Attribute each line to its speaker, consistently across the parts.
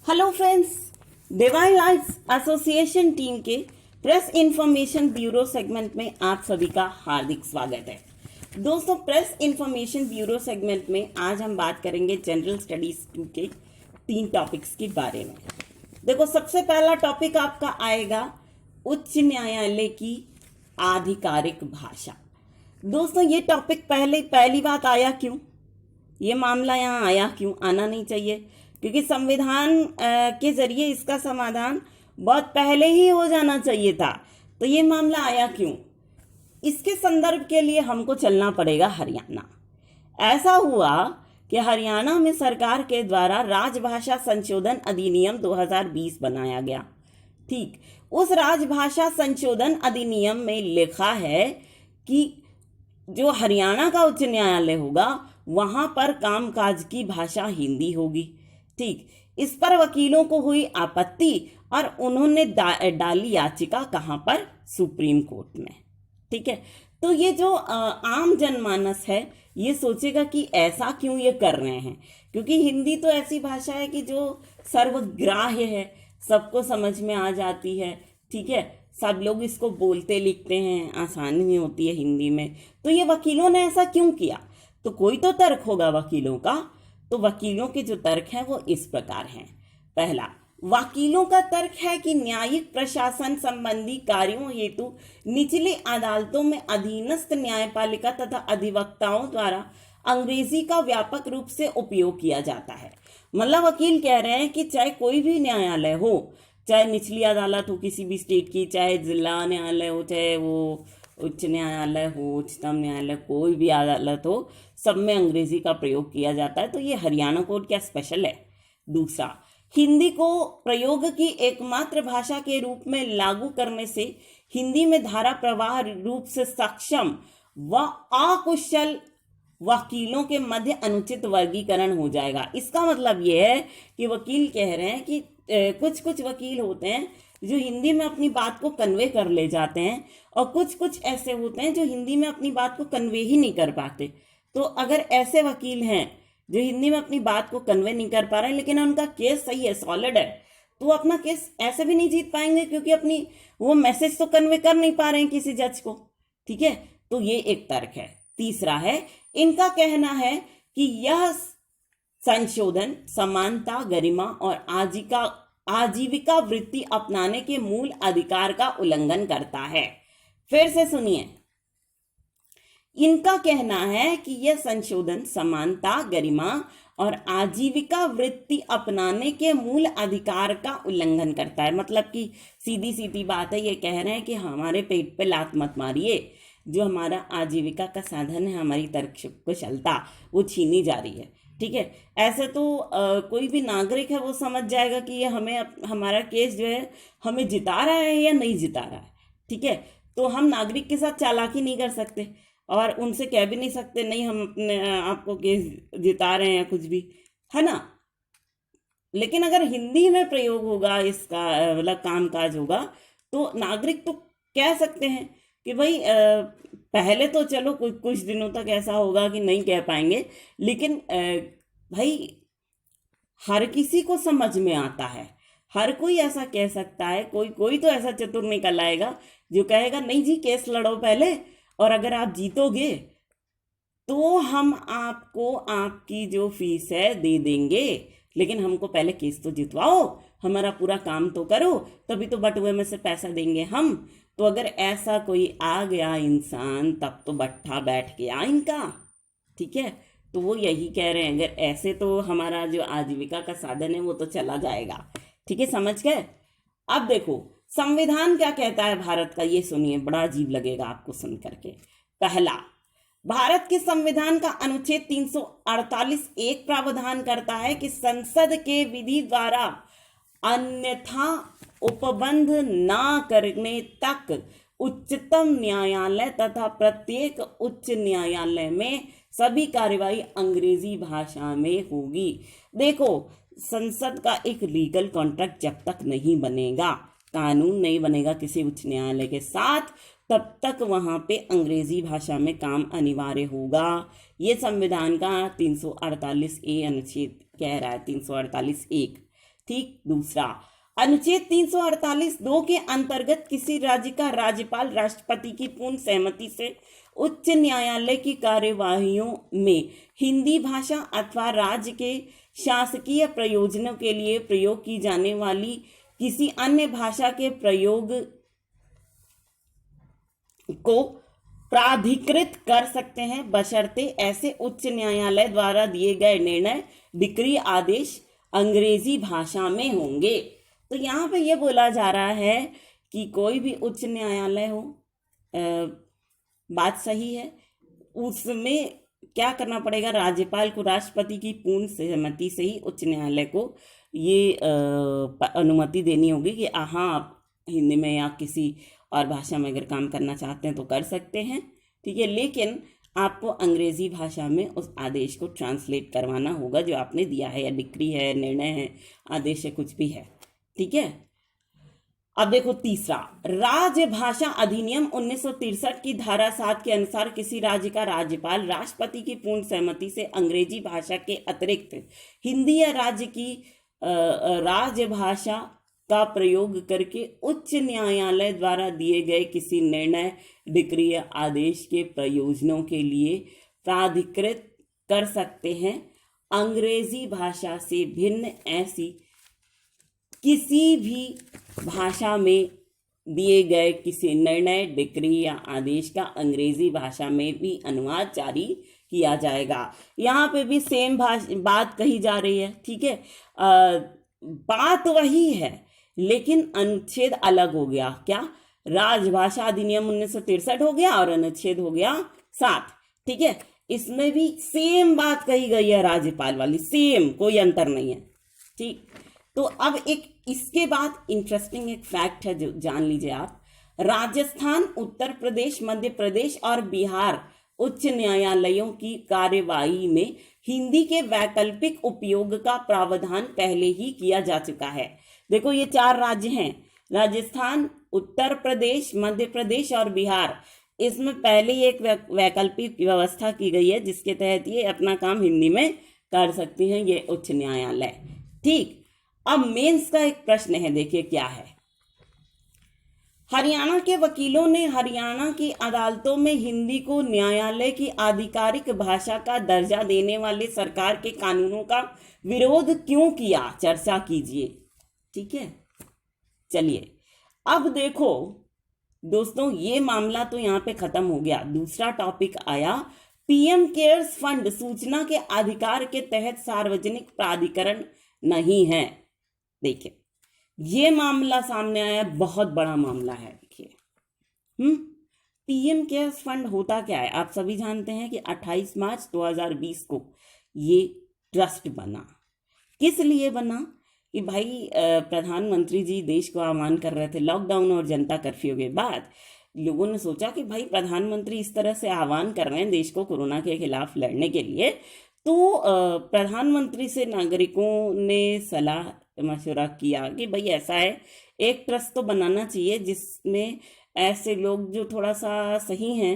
Speaker 1: Hello friends, divine lights association team के press information bureau segment में आप सभी का हार्दिक स्वागत है। दोस्तों, प्रेस इंफॉर्मेशन ब्यूरो सेगमेंट में आज हम बात करेंगे जनरल स्टडीज 2 के 3 टॉपिक्स के बारे में। देखो, सबसे पहला टॉपिक आपका आएगा उच्च न्यायालय की आधिकारिक भाषा। दोस्तों, ये टॉपिक पहली बात आया क्यों, ये मामला यहाँ आया क्यों, आना नहीं चाहिए, क्योंकि संविधान के जरिए इसका समाधान बहुत पहले ही हो जाना चाहिए था। तो ये मामला आया क्यों, इसके संदर्भ के लिए हमको चलना पड़ेगा हरियाणा। ऐसा हुआ कि हरियाणा में सरकार के द्वारा राजभाषा संशोधन अधिनियम 2020 बनाया गया। ठीक, उस राजभाषा संशोधन अधिनियम में लिखा है कि जो हरियाणा का उच्च न्यायालय होगा वहां पर कामकाज की भाषा हिंदी होगी। ठीक, इस पर वकीलों को हुई आपत्ति और उन्होंने डाली याचिका कहां पर, सुप्रीम कोर्ट में। ठीक है, तो ये जो आम जनमानस है ये सोचेगा कि ऐसा क्यों ये कर रहे हैं, क्योंकि हिंदी तो ऐसी भाषा है कि जो सर्वग्राह्य है, सबको समझ में आ जाती है। ठीक है, सब लोग इसको बोलते लिखते हैं, आसानी होती है हिंदी में। तो ये वकीलों ने ऐसा क्यों किया, तो कोई तो तर्क होगा वकीलों का। तो वकीलों के जो तर्क हैं वो इस प्रकार हैं। पहला, वकीलों का तर्क है कि न्यायिक प्रशासन संबंधी कार्यों हेतु निचली अदालतों में अधीनस्थ न्यायपालिका तथा अधिवक्ताओं द्वारा अंग्रेजी का व्यापक रूप से उपयोग किया जाता है। मतलब वकील कह रहे हैं कि चाहे कोई भी न्यायालय हो, चाहे निचली अदालत हो किसी भी स्टेट की, चाहे जिला न्यायालय हो, चाहे वो उच्च न्यायालय हो, उच्चतम न्यायालय, कोई भी अदालत हो, सब में अंग्रेजी का प्रयोग किया जाता है। तो ये हरियाणा कोड क्या स्पेशल है। दूसरा, हिंदी को प्रयोग की एकमात्र भाषा के रूप में लागू करने से हिंदी में धारा प्रवाह रूप से सक्षम व अकुशल वकीलों के मध्य अनुचित वर्गीकरण हो जाएगा। इसका मतलब ये है कि वकील कह रहे हैं कि कुछ कुछ वकील होते हैं जो हिंदी में अपनी बात को कन्वे कर ले जाते हैं, और कुछ कुछ ऐसे होते हैं जो हिंदी में अपनी बात को कन्वे ही नहीं कर पाते। तो अगर ऐसे वकील हैं जो हिंदी में अपनी बात को कन्वे नहीं कर पा रहे हैं लेकिन उनका केस सही है, सॉलिड है, तो वो अपना केस ऐसे भी नहीं जीत पाएंगे, क्योंकि अपनी वो मैसेज तो कन्वे कर नहीं पा रहे हैं किसी जज को। ठीक है, तो ये एक तर्क है। तीसरा है, इनका कहना है कि यह संशोधन समानता, गरिमा और आजीविका वृत्ति अपनाने के मूल अधिकार का उल्लंघन करता है। फिर से सुनिए, इनका कहना है कि यह संशोधन समानता, गरिमा और आजीविका वृत्ति अपनाने के मूल अधिकार का उल्लंघन करता है। मतलब कि सीधी सीधी बात है, ये कह रहे हैं कि हमारे पेट पे लात मत मारिए, जो हमारा आजीविका का साधन है, हमारी तर्क कुशलता, वो छीनी जा रही है। ठीक है, ऐसे तो कोई भी नागरिक है वो समझ जाएगा कि ये हमारा केस जो है हमें जिता रहा है या नहीं जिता रहा है। ठीक है, तो हम नागरिक के साथ चालाकी नहीं कर सकते और उनसे कह भी नहीं सकते नहीं हम अपने आपको केस जिता रहे हैं या कुछ भी, है ना। लेकिन अगर हिंदी में प्रयोग होगा इसका, मतलब कामकाज होगा, तो नागरिक तो कह सकते हैं कि भाई पहले तो चलो कुछ दिनों तक ऐसा होगा कि नहीं कह पाएंगे, लेकिन भाई हर किसी को समझ में आता है, हर कोई ऐसा कह सकता है। कोई तो ऐसा चतुर निकल आएगा जो कहेगा नहीं जी, केस लड़ो पहले, और अगर आप जीतोगे तो हम आपको आपकी जो फीस है दे देंगे, लेकिन हमको पहले केस तो जितवाओ, हमारा पूरा काम तो करो, तभी तो बटुए में से पैसा देंगे हम। तो अगर ऐसा कोई आ गया इंसान, तब तो बट्ठा बैठ गया इनका। ठीक है, तो वो यही कह रहे हैं, अगर ऐसे तो हमारा जो आजीविका का साधन है वो तो चला जाएगा। ठीक है, समझ गए। अब देखो संविधान क्या कहता है भारत का, ये सुनिए, बड़ा अजीब लगेगा आपको सुन करके। पहला, भारत के संविधान का अनुच्छेद 348 एक प्रावधान करता है कि संसद के विधि द्वारा अन्यथा उपबंध ना करने तक उच्चतम न्यायालय तथा प्रत्येक उच्च न्यायालय में सभी कार्यवाही अंग्रेजी भाषा में होगी। देखो, संसद का एक लीगल कॉन्ट्रैक्ट जब तक नहीं बनेगा, कानून नहीं बनेगा किसी उच्च न्यायालय के साथ, तब तक वहां पे अंग्रेजी भाषा में काम अनिवार्य होगा। ये संविधान का 348A अनुच्छेद कह रहा है, 348(1). ठीक। दूसरा, अनुच्छेद 348(2) के अंतर्गत किसी राज्य का राज्यपाल राष्ट्रपति की पूर्ण सहमति से उच्च न्यायालय की कार्यवाहियों में हिंदी भाषा अथवा राज्य के शासकीय प्रयोजनों के लिए प्रयोग की जाने वाली किसी अन्य भाषा के प्रयोग को प्राधिकृत कर सकते हैं, बशर्ते ऐसे उच्च न्यायालय द्वारा दिए गए निर्णय, डिक्री, आदेश अंग्रेजी भाषा में होंगे। तो यहाँ पे ये बोला जा रहा है कि कोई भी उच्च न्यायालय हो, बात सही है, उसमें क्या करना पड़ेगा, राज्यपाल को राष्ट्रपति की पूर्ण सहमति से ही उच्च न्यायालय को ये अनुमति देनी होगी कि हाँ आप हिंदी में या किसी और भाषा में अगर काम करना चाहते हैं तो कर सकते हैं, ठीक है। लेकिन आपको अंग्रेजी भाषा में उस आदेश को ट्रांसलेट करवाना होगा जो आपने दिया है, या डिक्री है, निर्णय है, आदेश है, कुछ भी है, ठीक है। अब देखो तीसरा, राजभाषा अधिनियम 1963 की धारा 7 के अनुसार किसी राज्य का राज्यपाल राष्ट्रपति की पूर्ण सहमति से अंग्रेजी भाषा के अतिरिक्त हिंदी या राज्य की राजभाषा का प्रयोग करके उच्च न्यायालय द्वारा दिए गए किसी निर्णय, डिक्री या आदेश के प्रयोजनों के लिए प्राधिकृत कर सकते हैं। अंग्रेजी भाषा से भिन्न ऐसी किसी भी भाषा में दिए गए किसी निर्णय, डिक्री या आदेश का अंग्रेजी भाषा में भी अनुवाद जारी किया जाएगा। यहाँ पे भी सेम बात कही जा रही है, ठीक है। बात वही है लेकिन अनुच्छेद अलग हो गया। क्या? राजभाषा अधिनियम 1963 हो गया और अनुच्छेद हो गया 7, ठीक है। इसमें भी सेम बात कही गई है, राज्यपाल वाली, सेम, कोई अंतर नहीं है, ठीक। तो अब एक इसके बाद इंटरेस्टिंग एक फैक्ट है जो जान लीजिए आप। राजस्थान, उत्तर प्रदेश, मध्य प्रदेश और बिहार उच्च न्यायालयों की कार्यवाही में हिंदी के वैकल्पिक उपयोग का प्रावधान पहले ही किया जा चुका है। देखो ये 4 राज्य हैं, राजस्थान, उत्तर प्रदेश, मध्य प्रदेश और बिहार। इसमें पहले ही एक वैकल्पिक व्यवस्था की गई है जिसके तहत ये अपना काम हिंदी में कर सकती हैं ये उच्च न्यायालय, ठीक। अब मेंस का एक प्रश्न है, देखिए क्या है। हरियाणा के वकीलों ने हरियाणा की अदालतों में हिंदी को न्यायालय की आधिकारिक भाषा का दर्जा देने वाले सरकार के कानूनों का विरोध क्यों किया, चर्चा कीजिए, ठीक है। चलिए अब देखो दोस्तों, ये मामला तो यहाँ पे खत्म हो गया। दूसरा टॉपिक आया, पीएम केयर्स फंड सूचना के अधिकार के तहत सार्वजनिक प्राधिकरण नहीं है। देखिए ये मामला सामने आया, बहुत बड़ा मामला है। देखिए पीएम केयर्स फंड होता क्या है, आप सभी जानते हैं कि 28 मार्च 2020 को ये ट्रस्ट बना। किस लिए बना कि भाई प्रधानमंत्री जी देश को आह्वान कर रहे थे लॉकडाउन और जनता कर्फ्यू के बाद। लोगों ने सोचा कि भाई प्रधानमंत्री इस तरह से आह्वान कर रहे हैं देश को कोरोना के खिलाफ लड़ने के लिए, तो प्रधानमंत्री से नागरिकों ने सलाह मशवरा किया कि भाई ऐसा है, एक ट्रस्ट तो बनाना चाहिए जिसमें ऐसे लोग जो थोड़ा सा सही हैं,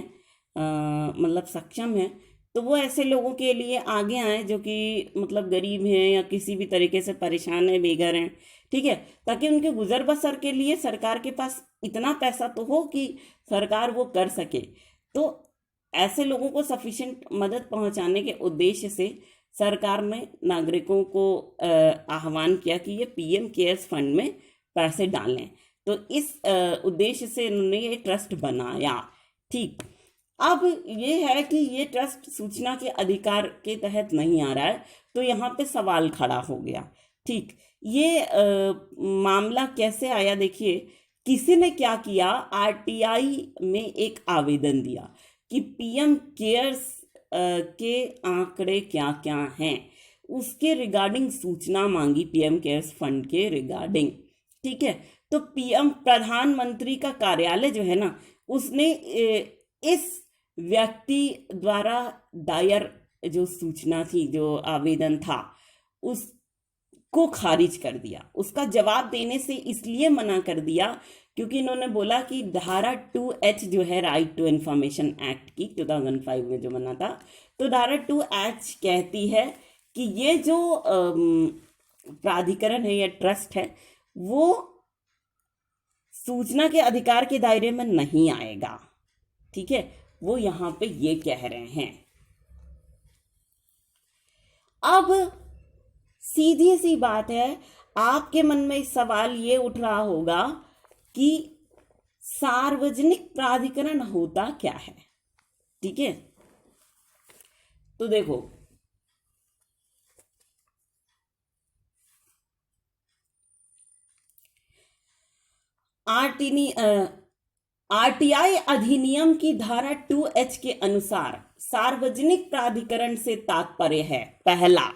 Speaker 1: मतलब सक्षम हैं, तो वो ऐसे लोगों के लिए आगे आए जो कि मतलब गरीब हैं या किसी भी तरीके से परेशान हैं, बेघर हैं, ठीक है, ताकि उनके गुजर बसर के लिए सरकार के पास इतना पैसा तो हो कि सरकार वो कर सके। तो ऐसे लोगों को सफिशिएंट मदद पहुंचाने के उद्देश्य से सरकार ने नागरिकों को आह्वान किया कि ये पीएम केयर्स फंड में पैसे डालें। तो इस उद्देश्य से उन्होंने ये ट्रस्ट बनाया, ठीक। अब ये है कि ये ट्रस्ट सूचना के अधिकार के तहत नहीं आ रहा है, तो यहाँ पे सवाल खड़ा हो गया, ठीक। ये मामला कैसे आया, देखिए किसी ने क्या किया, आरटीआई में एक आवेदन दिया कि पीएम केयर्स के आंकड़े क्या क्या हैं, उसके रिगार्डिंग सूचना मांगी, पीएम केयर्स फंड के रिगार्डिंग, ठीक है। तो पीएम प्रधानमंत्री का कार्यालय जो है ना, उसने इस व्यक्ति द्वारा दायर जो सूचना थी, जो आवेदन था, उसको खारिज कर दिया। उसका जवाब देने से इसलिए मना कर दिया क्योंकि इन्होंने बोला कि धारा 2H जो है राइट टू इंफॉर्मेशन एक्ट की 2005 में जो बना था, तो धारा 2H कहती है कि ये जो प्राधिकरण है या ट्रस्ट है वो सूचना के अधिकार के दायरे में नहीं आएगा। ठीक है, वो यहां पे ये कह रहे हैं। अब सीधी सी बात है, आपके मन में सवाल ये उठ रहा होगा कि सार्वजनिक प्राधिकरण होता क्या है। ठीक है, तो देखो आरटीआई अधिनियम की धारा 2H के अनुसार सार्वजनिक प्राधिकरण से तात्पर्य है, पहला,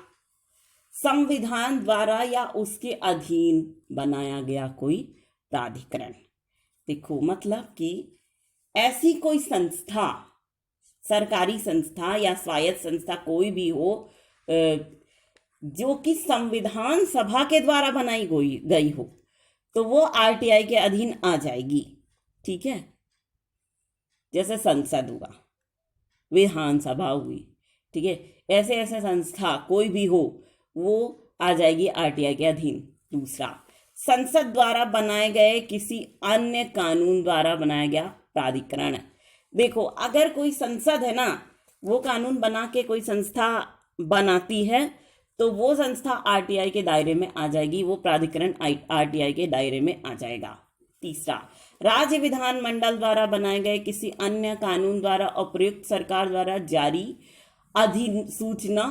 Speaker 1: संविधान द्वारा या उसके अधीन बनाया गया कोई प्राधिकरण। देखो मतलब कि ऐसी कोई संस्था, सरकारी संस्था या स्वायत्त संस्था कोई भी हो जो कि संविधान सभा के द्वारा बनाई गई हो, तो वो आरटीआई के अधीन आ जाएगी। ठीक है, जैसे संसद हुआ, विधानसभा हुई। ठीक है, ऐसे ऐसे संस्था कोई भी हो वो आ जाएगी आरटीआई के अधीन। दूसरा, संसद द्वारा बनाए गए किसी अन्य कानून द्वारा बनाया गया प्राधिकरण। देखो अगर कोई संसद है ना, वो कानून बना के कोई संस्था बनाती है तो वो संस्था आरटीआई के दायरे में आ जाएगी, वो प्राधिकरण आरटीआई के दायरे में आ जाएगा। तीसरा, राज्य विधानमंडल द्वारा बनाए गए किसी अन्य कानून द्वारा उपयुक्त सरकार द्वारा जारी अधिसूचना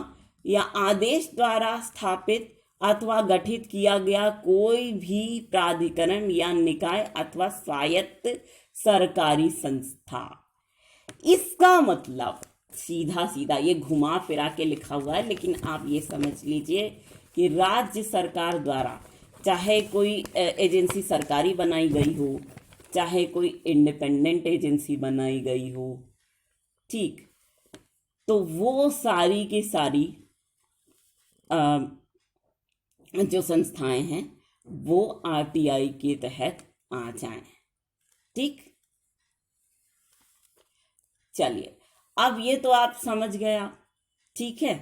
Speaker 1: या आदेश द्वारा स्थापित अथवा गठित किया गया कोई भी प्राधिकरण या निकाय अथवा स्वायत्त सरकारी संस्था। इसका मतलब सीधा सीधा, ये घुमा फिरा के लिखा हुआ है, लेकिन आप ये समझ लीजिए कि राज्य सरकार द्वारा चाहे कोई एजेंसी सरकारी बनाई गई हो, चाहे कोई इंडिपेंडेंट एजेंसी बनाई गई हो, ठीक, तो वो सारी की सारी जो संस्थाएं हैं वो आरटीआई के तहत आ जाएं। ठीक, चलिए अब ये तो आप समझ गया। ठीक है,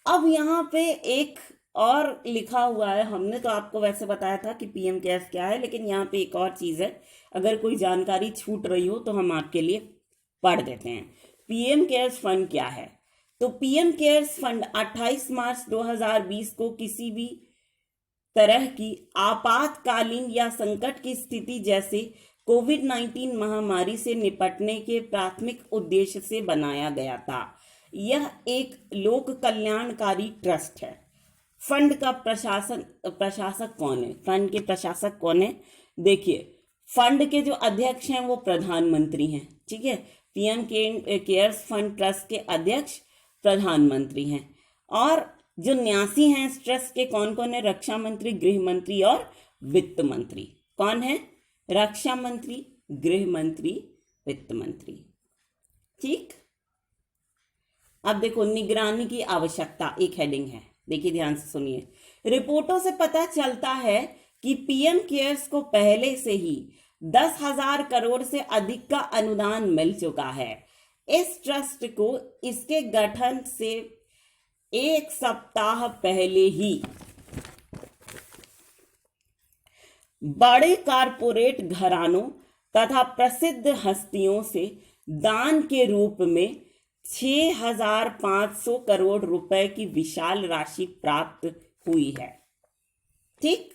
Speaker 1: अब यहाँ पे एक और लिखा हुआ है, हमने तो आपको वैसे बताया था कि पीएम केयर्स क्या है, लेकिन यहाँ पे एक और चीज़ है, अगर कोई जानकारी छूट रही हो तो हम आपके लिए पढ़ देते हैं। पीएम केयर्स फंड क्या है? तो पीएम केयर्स फंड 28 मार्च 2020 को किसी भी तरह की आपातकालीन या संकट की स्थिति जैसे कोविड-19 महामारी से निपटने के प्राथमिक उद्देश्य से बनाया गया था। यह एक लोक कल्याणकारी ट्रस्ट है। फंड का प्रशासक कौन है? फंड के प्रशासक कौन है? देखिए, फंड के जो अध्यक्ष हैं वो प्रधानमंत्री हैं। ठीक है, पीएम केयर्स फंड ट्रस्ट के अध्यक्ष प्रधानमंत्री हैं, और जो न्यासी हैं इस ट्रस्ट के कौन कौन है? रक्षा मंत्री, गृह मंत्री और वित्त मंत्री। कौन है? रक्षा मंत्री, गृह मंत्री, वित्त मंत्री। ठीक, अब देखो निगरानी की आवश्यकता, एक हेडिंग है, देखिए ध्यान से सुनिए। रिपोर्टों से पता चलता है कि पीएम केयर्स को पहले से ही 10,000 करोड़ से अधिक का अनुदान मिल चुका है। इस ट्रस्ट को इसके गठन से एक सप्ताह पहले ही बड़े कारपोरेट घरानों तथा प्रसिद्ध हस्तियों से दान के रूप में 6,500 करोड़ रुपए की विशाल राशि प्राप्त हुई है। ठीक,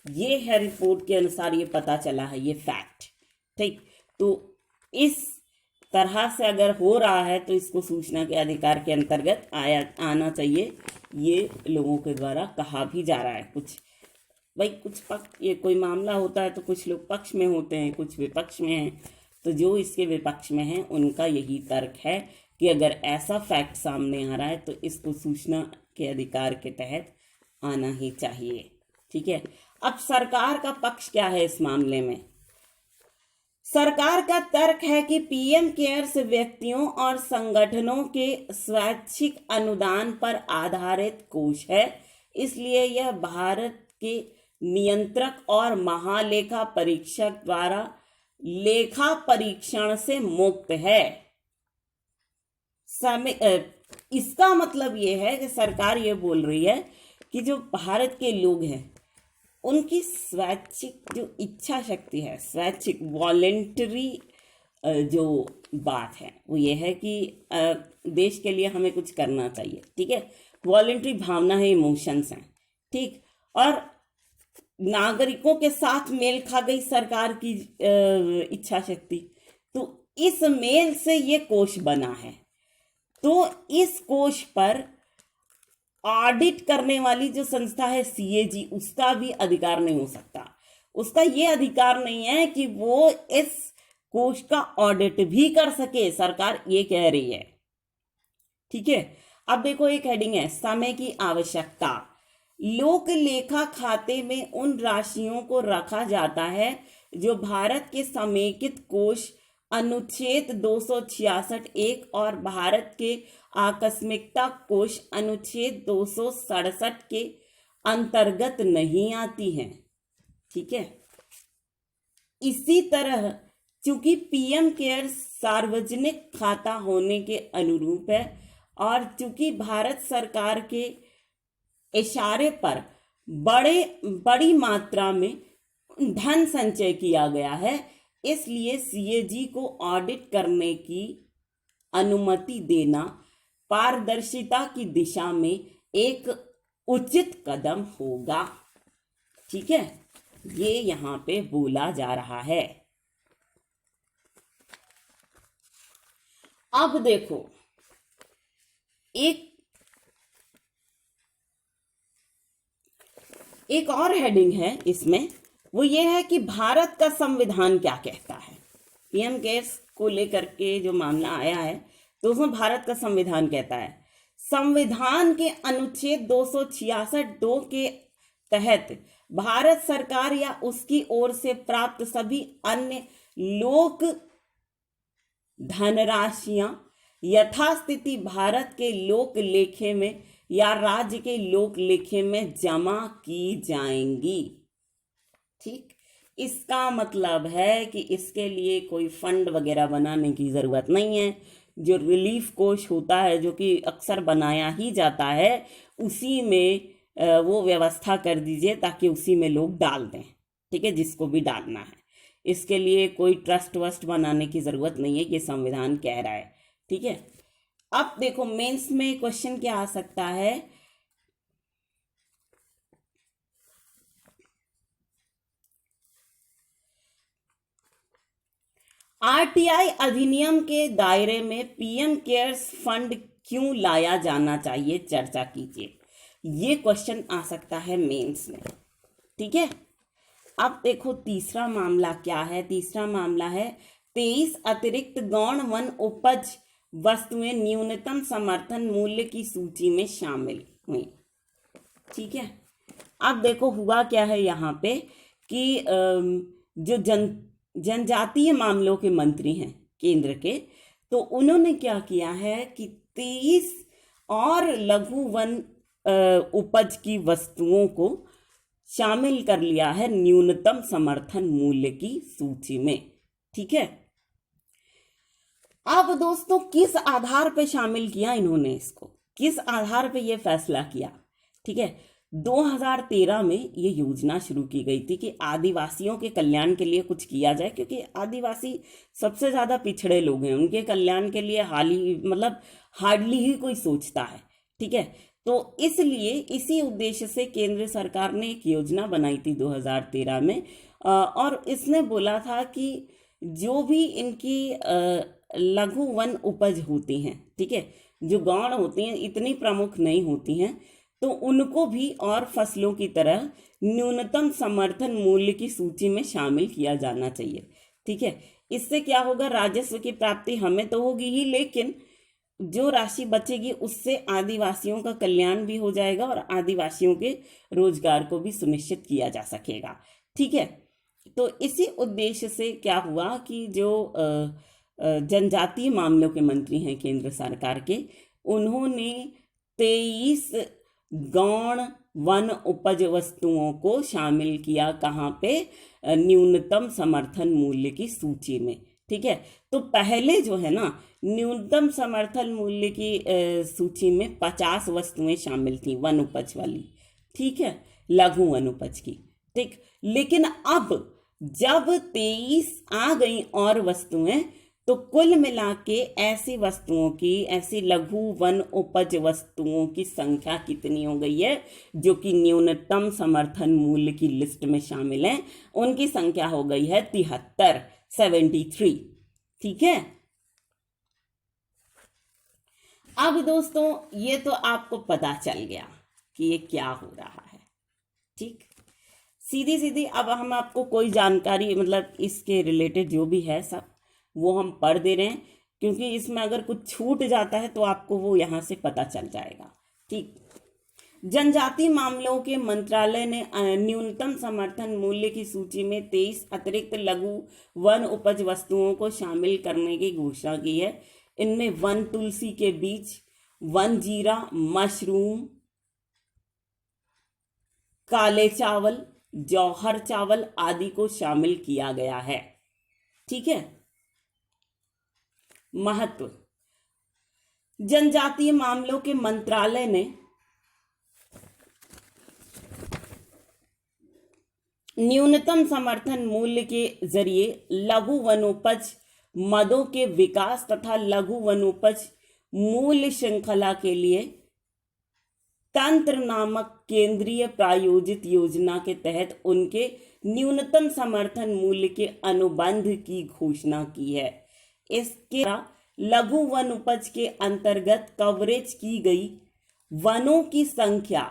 Speaker 1: ये है रिपोर्ट के अनुसार, ये पता चला है, ये फैक्ट। ठीक, तो इस तरह से अगर हो रहा है तो इसको सूचना के अधिकार के अंतर्गत आना चाहिए। ये लोगों के द्वारा कहा भी जा रहा है। कुछ भाई कुछ पक्ष, ये कोई मामला होता है तो कुछ लोग पक्ष में होते हैं, कुछ विपक्ष में हैं, तो जो इसके विपक्ष में हैं उनका यही तर्क है कि अगर ऐसा फैक्ट सामने आ रहा है तो इसको सूचना के अधिकार के तहत आना ही चाहिए। ठीक है, अब सरकार का पक्ष क्या है इस मामले में? सरकार का तर्क है कि पीएम केयर्स व्यक्तियों और संगठनों के स्वैच्छिक अनुदान पर आधारित कोष है, इसलिए यह भारत के नियंत्रक और महालेखा परीक्षक द्वारा लेखा परीक्षण से मुक्त है। इसका मतलब यह है कि सरकार ये बोल रही है कि जो भारत के लोग हैं उनकी स्वैच्छिक जो इच्छा शक्ति है, स्वैच्छिक वॉलेंटरी जो बात है वो ये है कि देश के लिए हमें कुछ करना चाहिए, ठीक है। वॉलेंटरी भावना है, इमोशंस हैं, ठीक। और नागरिकों के साथ मेल खा गई सरकार की इच्छा शक्ति, तो इस मेल से ये कोष बना है। तो इस कोष पर ऑडिट करने वाली जो संस्था है सीएजी, उसका भी अधिकार नहीं हो सकता। उसका ये अधिकार नहीं है कि वो इस कोष का ऑडिट भी कर सके, सरकार ये कह रही है, ठीक है। अब देखो एक हेडिंग है, समय की आवश्यकता। लोक लेखा खाते में उन राशियों को रखा जाता है जो भारत के समेकित कोष अनुच्छेद 266(1) और भारत के आकस्मिकता कोष अनुच्छेद 267 के अंतर्गत नहीं आती हैं, ठीक है। इसी तरह चूंकि पीएम केयर सार्वजनिक खाता होने के अनुरूप है और चूंकि भारत सरकार के इशारे पर बड़ी मात्रा में धन संचय किया गया है, इसलिए सीएजी को ऑडिट करने की अनुमति देना पारदर्शिता की दिशा में एक उचित कदम होगा, ठीक है। ये यहां पे बोला जा रहा है। अब देखो एक और हेडिंग है इसमें, वो ये है कि भारत का संविधान क्या कहता है। पीएम केयर्स को लेकर के जो मामला आया है तो उसमें भारत का संविधान कहता है, संविधान के अनुच्छेद 266(2) के तहत भारत सरकार या उसकी ओर से प्राप्त सभी अन्य लोक धनराशियां यथास्थिति भारत के लोक लेखे में या राज्य के लोक लेखे में जमा की जाएंगी, ठीक। इसका मतलब है कि इसके लिए कोई फंड वगैरह बनाने की जरूरत नहीं है। जो रिलीफ कोष होता है, जो कि अक्सर बनाया ही जाता है, उसी में वो व्यवस्था कर दीजिए ताकि उसी में लोग डाल दें, ठीक है, जिसको भी डालना है। इसके लिए कोई ट्रस्ट वस्ट बनाने की जरूरत नहीं है, ये संविधान कह रहा है, ठीक है। अब देखो मेंस में क्वेश्चन क्या आ सकता है, आरटीआई अधिनियम के दायरे में पीएम केयर्स फंड क्यों लाया जाना चाहिए, चर्चा कीजिए। ये क्वेश्चन आ सकता है मेंस में, ठीक है। अब देखो तीसरा मामला क्या है। तीसरा मामला है 23 अतिरिक्त गौण वन उपज वस्तुएं न्यूनतम समर्थन मूल्य की सूची में शामिल हुई, ठीक है। अब देखो हुआ क्या है यहाँ पे कि जो जनजातीय मामलों के मंत्री हैं केंद्र के, तो उन्होंने क्या किया है कि 23 और लघु वन उपज की वस्तुओं को शामिल कर लिया है न्यूनतम समर्थन मूल्य की सूची में, ठीक है। अब दोस्तों किस आधार पे शामिल किया इन्होंने इसको, किस आधार पे ये फैसला किया, ठीक है। 2013 में ये योजना शुरू की गई थी कि आदिवासियों के कल्याण के लिए कुछ किया जाए, क्योंकि आदिवासी सबसे ज़्यादा पिछड़े लोग हैं, उनके कल्याण के लिए हार्डली ही कोई सोचता है, ठीक है। तो इसलिए इसी उद्देश्य से केंद्र सरकार ने एक योजना बनाई थी 2013 में, और इसने बोला था कि जो भी इनकी लघु वन उपज होती हैं, ठीक है, जो गौण होती हैं, इतनी प्रमुख नहीं होती हैं, तो उनको भी और फसलों की तरह न्यूनतम समर्थन मूल्य की सूची में शामिल किया जाना चाहिए, ठीक है। इससे क्या होगा, राजस्व की प्राप्ति हमें तो होगी ही, लेकिन जो राशि बचेगी उससे आदिवासियों का कल्याण भी हो जाएगा और आदिवासियों के रोजगार को भी सुनिश्चित किया जा सकेगा, ठीक है। तो इसी उद्देश्य से क्या हुआ कि जो जनजातीय मामलों के मंत्री हैं केंद्र सरकार के, उन्होंने 23 गौण वन उपज वस्तुओं को शामिल किया, कहाँ पे, न्यूनतम समर्थन मूल्य की सूची में, ठीक है। तो पहले जो है ना, न्यूनतम समर्थन मूल्य की सूची में 50 वस्तुएं शामिल थी वन उपज वाली, ठीक है, लघु वनोपज की। ठीक, लेकिन अब जब 23 आ गई और वस्तुएं, तो कुल मिला के ऐसी वस्तुओं की, ऐसी लघु वन उपज वस्तुओं की संख्या कितनी हो गई है जो कि न्यूनतम समर्थन मूल्य की लिस्ट में शामिल है? उनकी संख्या हो गई है 73, 73। ठीक है, अब दोस्तों ये तो आपको पता चल गया कि ये क्या हो रहा है। ठीक, सीधी सीधी अब हम आपको कोई जानकारी, मतलब इसके रिलेटेड जो भी है सब वो हम पढ़ दे रहे हैं, क्योंकि इसमें अगर कुछ छूट जाता है तो आपको वो यहाँ से पता चल जाएगा। ठीक, जनजातीय मामलों के मंत्रालय ने न्यूनतम समर्थन मूल्य की सूची में 23 अतिरिक्त लघु वन उपज वस्तुओं को शामिल करने की घोषणा की है। इनमें वन तुलसी के बीज, वन जीरा, मशरूम, काले चावल, जौहर चावल आदि को शामिल किया गया है। ठीक है, महत्व, जनजातीय मामलों के मंत्रालय ने न्यूनतम समर्थन मूल्य के जरिए लघु वनोपज मदों के विकास तथा लघु वनोपज मूल्य श्रृंखला के लिए तंत्र नामक केंद्रीय प्रायोजित योजना के तहत उनके न्यूनतम समर्थन मूल्य के अनुबंध की घोषणा की है। इसके लघु वन उपज के अंतर्गत कवरेज की गई वनों की संख्या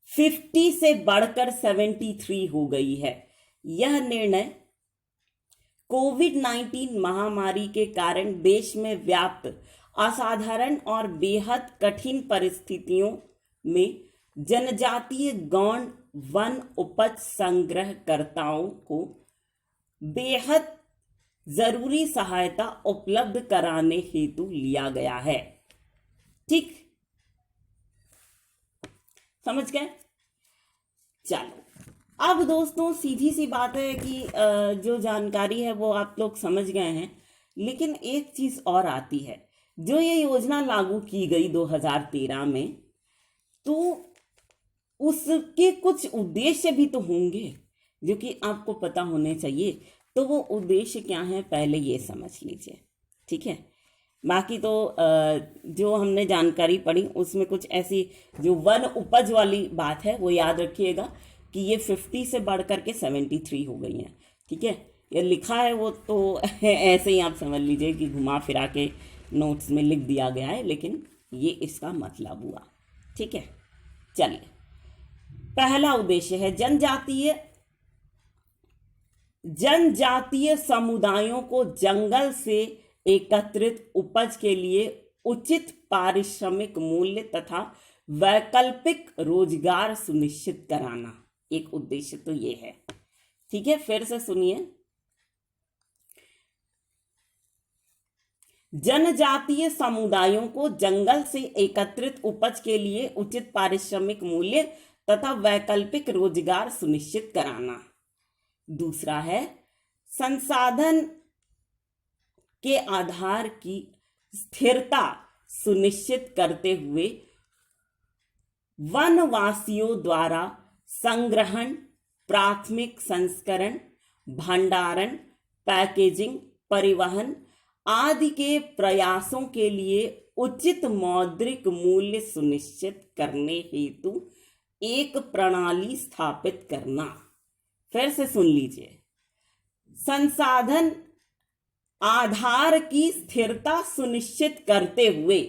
Speaker 1: 50 से बढ़कर 73 हो गई है। यह निर्णय कोविड-19 महामारी के कारण देश में व्याप्त असाधारण और बेहद कठिन परिस्थितियों में जनजातीय गौण वन उपज संग्रहकर्ताओं को बेहद जरूरी सहायता उपलब्ध कराने हेतु लिया गया है। ठीक, समझ गए? चलो, अब दोस्तों सीधी सी बात है कि जो जानकारी है वो आप लोग समझ गए हैं, लेकिन एक चीज और आती है। जो ये योजना लागू की गई 2013 में, तो उसके कुछ उद्देश्य भी तो होंगे जो कि आपको पता होने चाहिए। तो वो उद्देश्य क्या है पहले ये समझ लीजिए। ठीक है, बाकी तो जो हमने जानकारी पढ़ी उसमें कुछ ऐसी जो वन उपज वाली बात है वो याद रखिएगा कि ये 50 से बढ़कर के 73 हो गई हैं। ठीक है, ये लिखा है वो तो ऐसे ही आप समझ लीजिए कि घुमा फिरा के नोट्स में लिख दिया गया है, लेकिन ये इसका मतलब हुआ। ठीक है, चलिए, पहला उद्देश्य है जनजातीय समुदायों को जंगल से एकत्रित उपज के लिए उचित पारिश्रमिक मूल्य तथा वैकल्पिक रोजगार सुनिश्चित कराना। एक उद्देश्य तो ये है। ठीक है, फिर से सुनिए, जनजातीय समुदायों को जंगल से एकत्रित उपज के लिए उचित पारिश्रमिक मूल्य तथा वैकल्पिक रोजगार सुनिश्चित कराना। दूसरा है संसाधन के आधार की स्थिरता सुनिश्चित करते हुए वनवासियों द्वारा संग्रहण, प्राथमिक संस्करण, भंडारण, पैकेजिंग, परिवहन आदि के प्रयासों के लिए उचित मौद्रिक मूल्य सुनिश्चित करने हेतु एक प्रणाली स्थापित करना। फिर से सुन लीजिए, संसाधन आधार की स्थिरता सुनिश्चित करते हुए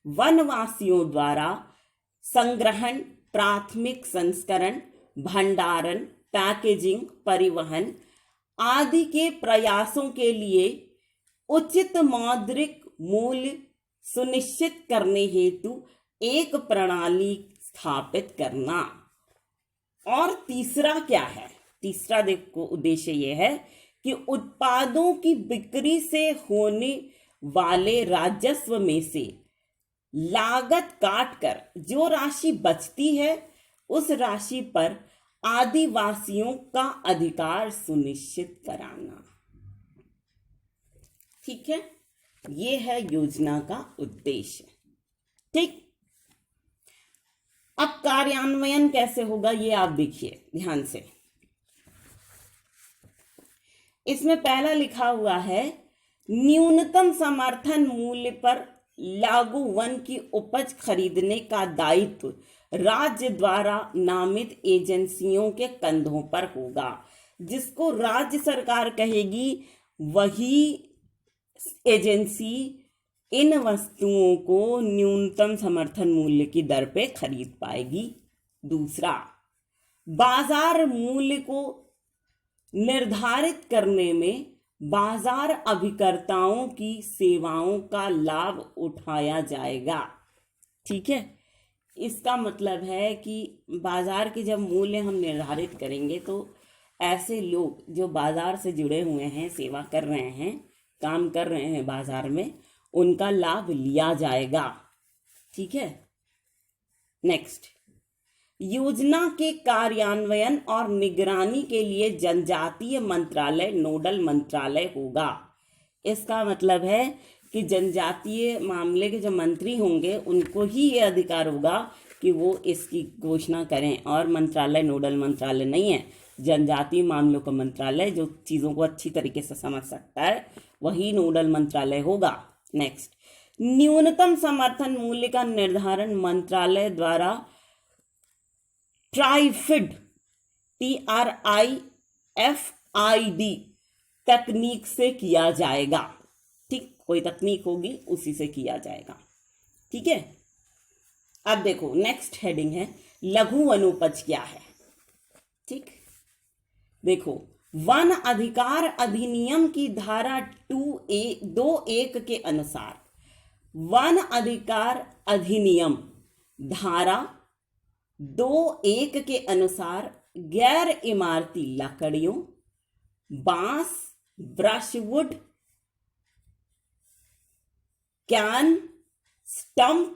Speaker 1: वनवासियों द्वारा संग्रहण, प्राथमिक संस्करण, भंडारण, पैकेजिंग, परिवहन आदि के प्रयासों के लिए उचित मौद्रिक मूल्य सुनिश्चित करने हेतु एक प्रणाली स्थापित करना। और तीसरा क्या है? तीसरा देखो उद्देश्य यह है कि उत्पादों की बिक्री से होने वाले राजस्व में से लागत काटकर जो राशि बचती है उस राशि पर आदिवासियों का अधिकार सुनिश्चित कराना। ठीक है, ये है योजना का उद्देश्य। ठीक, अब कार्यान्वयन कैसे होगा ये आप देखिए ध्यान से। इसमें पहला लिखा हुआ है न्यूनतम समर्थन मूल्य पर लागू वन की उपज खरीदने का दायित्व राज्य द्वारा नामित एजेंसियों के कंधों पर होगा। जिसको राज्य सरकार कहेगी वही एजेंसी इन वस्तुओं को न्यूनतम समर्थन मूल्य की दर पे खरीद पाएगी। दूसरा, बाजार मूल्य को निर्धारित करने में बाजार अभिकर्ताओं की सेवाओं का लाभ उठाया जाएगा। ठीक है, इसका मतलब है कि बाजार के जब मूल्य हम निर्धारित करेंगे तो ऐसे लोग जो बाजार से जुड़े हुए हैं, सेवा कर रहे हैं, काम कर रहे हैं बाजार में, उनका लाभ लिया जाएगा। ठीक है, नेक्स्ट, योजना के कार्यान्वयन और निगरानी के लिए जनजातीय मंत्रालय नोडल मंत्रालय होगा। इसका मतलब है कि जनजातीय मामले के जो मंत्री होंगे उनको ही ये अधिकार होगा कि वो इसकी घोषणा करें, और मंत्रालय नोडल मंत्रालय नहीं है। जनजातीय मामलों का मंत्रालय जो चीज़ों को अच्छी तरीके से समझ सकता है वही नोडल मंत्रालय होगा। नेक्स्ट, न्यूनतम समर्थन मूल्य का निर्धारण मंत्रालय द्वारा ट्राइफिड TRIFID तकनीक से किया जाएगा। ठीक, कोई तकनीक होगी उसी से किया जाएगा। ठीक है, अब देखो नेक्स्ट हेडिंग है लघु वनोपज क्या है। ठीक, देखो वन अधिकार अधिनियम की धारा 2(1) के अनुसार वन अधिकार अधिनियम धारा 2(1) के अनुसार गैर इमारती लकड़ियों, बांस, ब्रशवुड, कैन, स्टंप,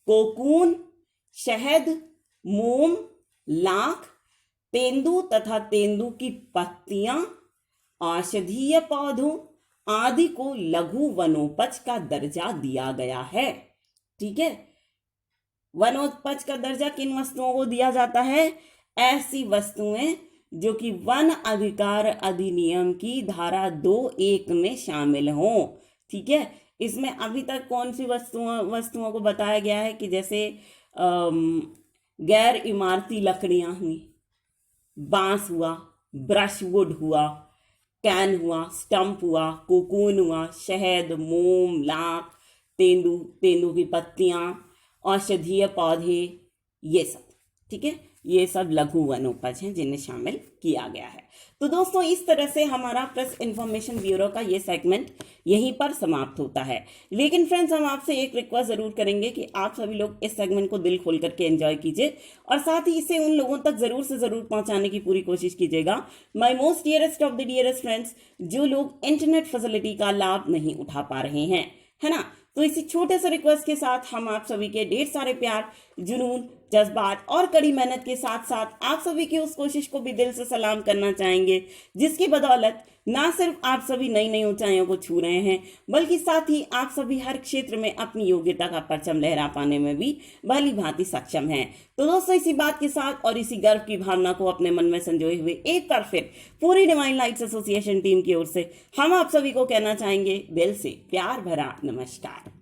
Speaker 1: कोकून, शहद, मोम, लाख, तेंदू तथा तेंदू की पत्तियां, औषधीय पौधों आदि को लघु वनोपज का दर्जा दिया गया है। ठीक है, वनोपज का दर्जा किन वस्तुओं को दिया जाता है? ऐसी वस्तुएं जो कि वन अधिकार अधिनियम की धारा 2(1) में शामिल हों। ठीक है, इसमें अभी तक कौन सी वस्तुओं को बताया गया है कि जैसे गैर इमारती लकड़ियां हुई, बांस हुआ, ब्रशवुड हुआ, कैन हुआ, स्टंप हुआ, कोकून हुआ, शहद, मोम, लाख, तेंदू की पत्तियां, औषधीय पौधे, ये सब। ठीक है, ये सब लघु वनोपज हैं जिन्हें शामिल किया गया है। तो दोस्तों इस तरह से हमारा प्रेस इंफॉर्मेशन ब्यूरो का ये सेगमेंट यहीं पर समाप्त होता है। लेकिन फ्रेंड्स, हम आपसे एक रिक्वेस्ट जरूर करेंगे कि आप सभी लोग इस सेगमेंट को दिल खोल करके एंजॉय कीजिए और साथ ही इसे उन लोगों तक जरूर से जरूर पहुंचाने की पूरी कोशिश कीजिएगा। My most dearest of the dearest friends, जो लोग इंटरनेट फैसिलिटी का लाभ नहीं उठा पा रहे हैं, है ना, तो इसी छोटे से रिक्वेस्ट के साथ हम आप सभी के ढेर सारे प्यार, जुनून, जज्बात और कड़ी मेहनत के साथ साथ आप सभी की उस कोशिश को भी दिल से सलाम करना चाहेंगे जिसकी बदौलत ना सिर्फ आप सभी नई नई ऊंचाइयों को छू रहे हैं बल्कि साथ ही आप सभी हर क्षेत्र में अपनी योग्यता का परचम लहरा पाने में भी भली भांति सक्षम हैं। तो दोस्तों इसी बात के साथ और इसी गर्व की भावना को अपने मन में संजोए हुए एक बार फिर पूरी डिवाइन लाइट्स एसोसिएशन टीम की ओर से हम आप सभी को कहना चाहेंगे दिल से प्यार भरा नमस्कार।